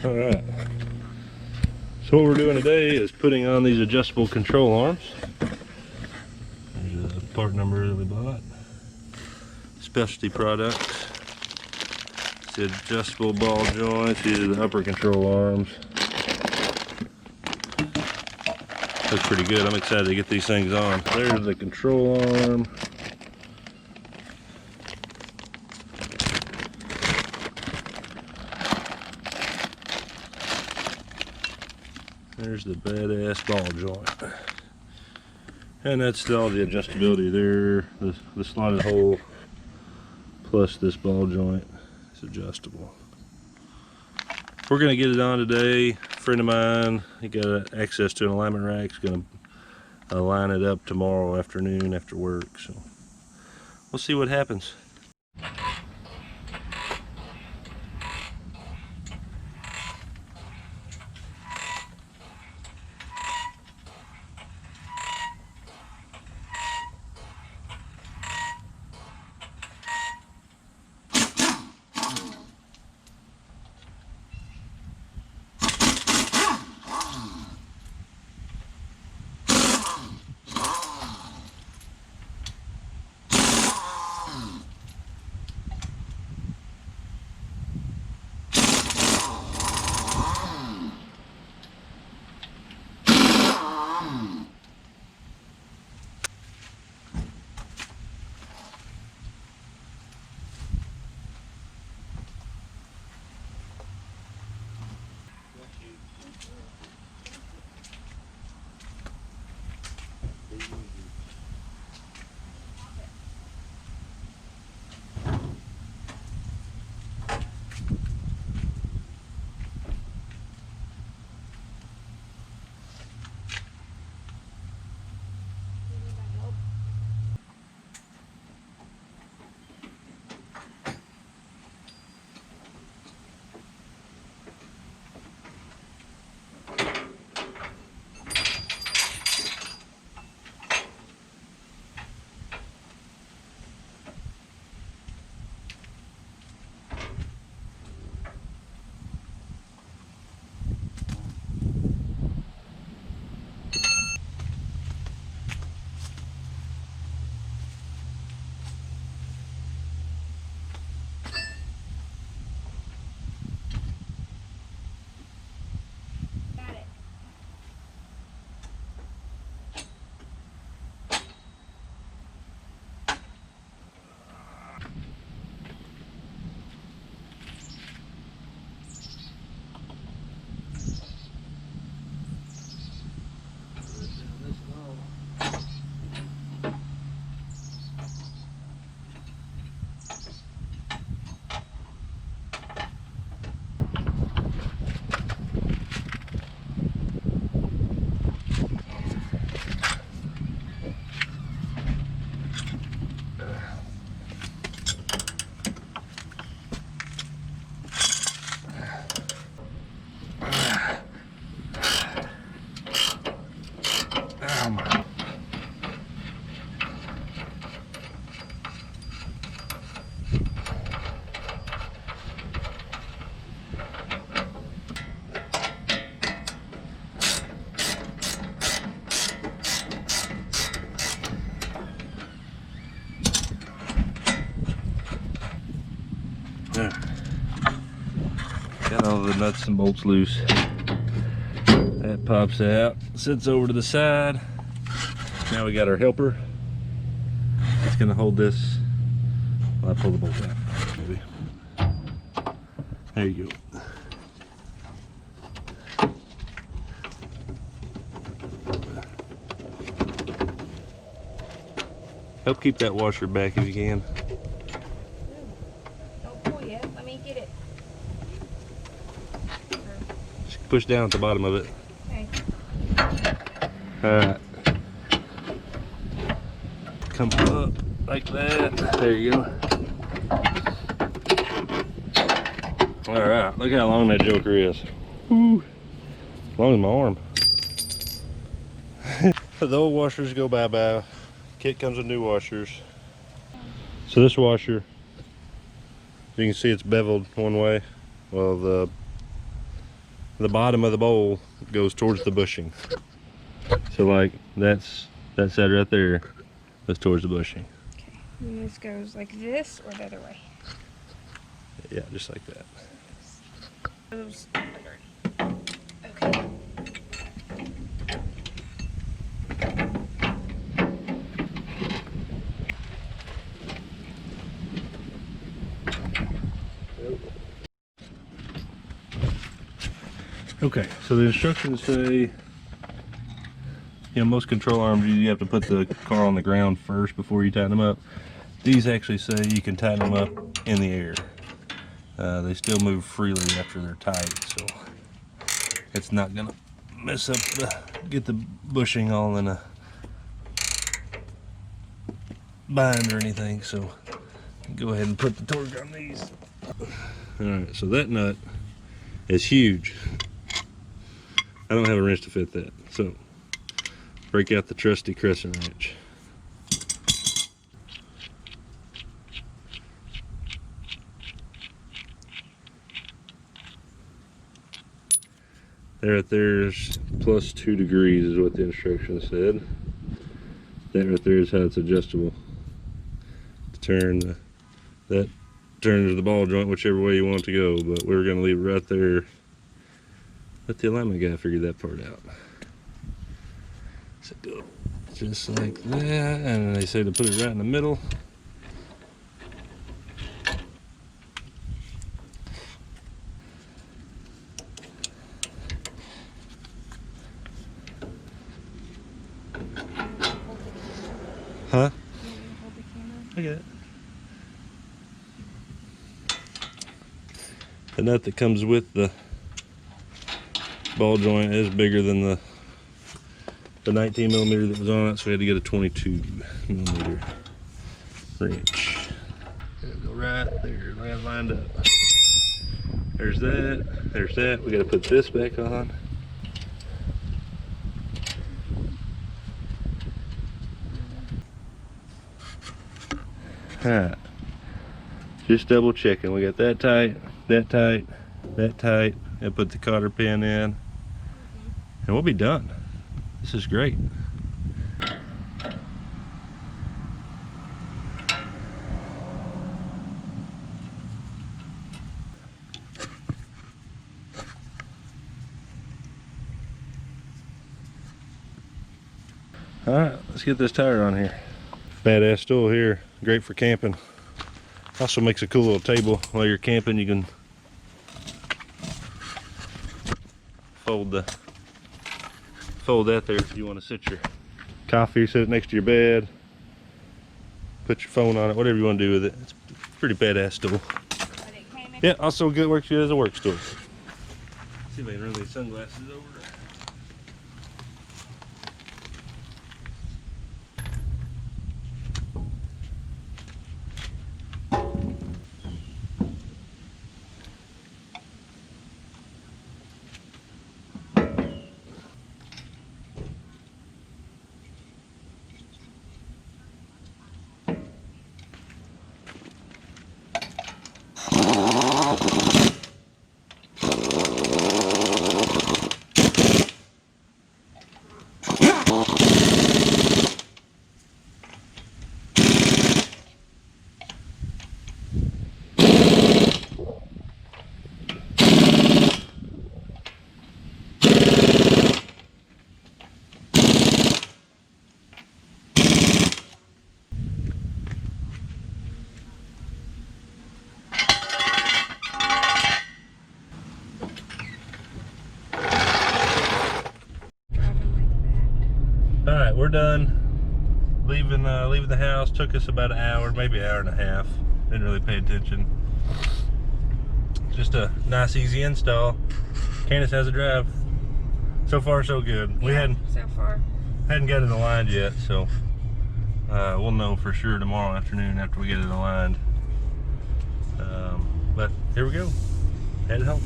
All right. So what we're doing today is putting on these adjustable control arms. There's a part number that we bought. Specialty products. It's the adjustable ball joints. These are the upper control arms. Looks pretty good. I'm excited to get these things on. There's the control arm. There's the badass ball joint. And that's all the adjustability there. The slotted hole plus this ball joint is adjustable. We're going to get it on today. A friend of mine, he got access to an alignment rack. He's going to line it up tomorrow afternoon after work. So we'll see what happens. There. Got all the nuts and bolts loose. That pops out, sits over to the side. Now we got our helper. It's gonna hold this while I pull the bolt out. Maybe. There you go. Help keep that washer back if you can. Push down at the bottom of it. Okay. Alright. Come up like that. There you go. Alright, look how long that joker is. Woo. As long as my arm. The old washers go bye-bye. Kit comes with new washers. So this washer, you can see it's beveled one way. Well, the the bottom of the bowl goes towards the bushing. So like that side right there goes towards the bushing. Okay. And this goes like this or the other way? Yeah, just like that. Goes under. Okay. Okay, so the instructions say, most control arms you have to put the car on the ground first before you tighten them up. These actually say you can tighten them up in the air. They still move freely after they're tight, so it's not gonna mess up get the bushing all in a bind or anything. So go ahead and put the torque on these. All right, so that nut is huge. I don't have a wrench to fit that, so break out the trusty crescent wrench. There right there's plus 2 degrees is what the instructions said. That right there is how it's adjustable. To turn that turns the ball joint whichever way you want it to go, but we're going to leave it right there. Let the alignment guy figure that part out. So go just like that, and they say to put it right in the middle. Huh? I get it. The nut that comes with the ball joint is bigger than the 19 millimeter that was on it, so we had to get a 22 millimeter wrench. It'll go right there, right lined up. There's that, there's that. We got to put this back on. Alright, just double checking. We got that tight, that tight, that tight. And put the cotter pin in, and we'll be done. This is great. All right, let's get this tire on here. Badass stool here, great for camping. Also makes a cool little table while you're camping. You can fold that there if you want to sit your coffee, sit it next to your bed, put your phone on it, whatever you want to do with it. It's a pretty badass stool. Yeah, also good, works good as a work stool. See if I can run these sunglasses over. We're done leaving the house. Took us about an hour, maybe an hour and a half. Didn't really pay attention. Just a nice easy install. Candace has a drive. So far so good. Yeah, we hadn't got it aligned yet, so we'll know for sure tomorrow afternoon after we get it aligned. But here we go, headed home.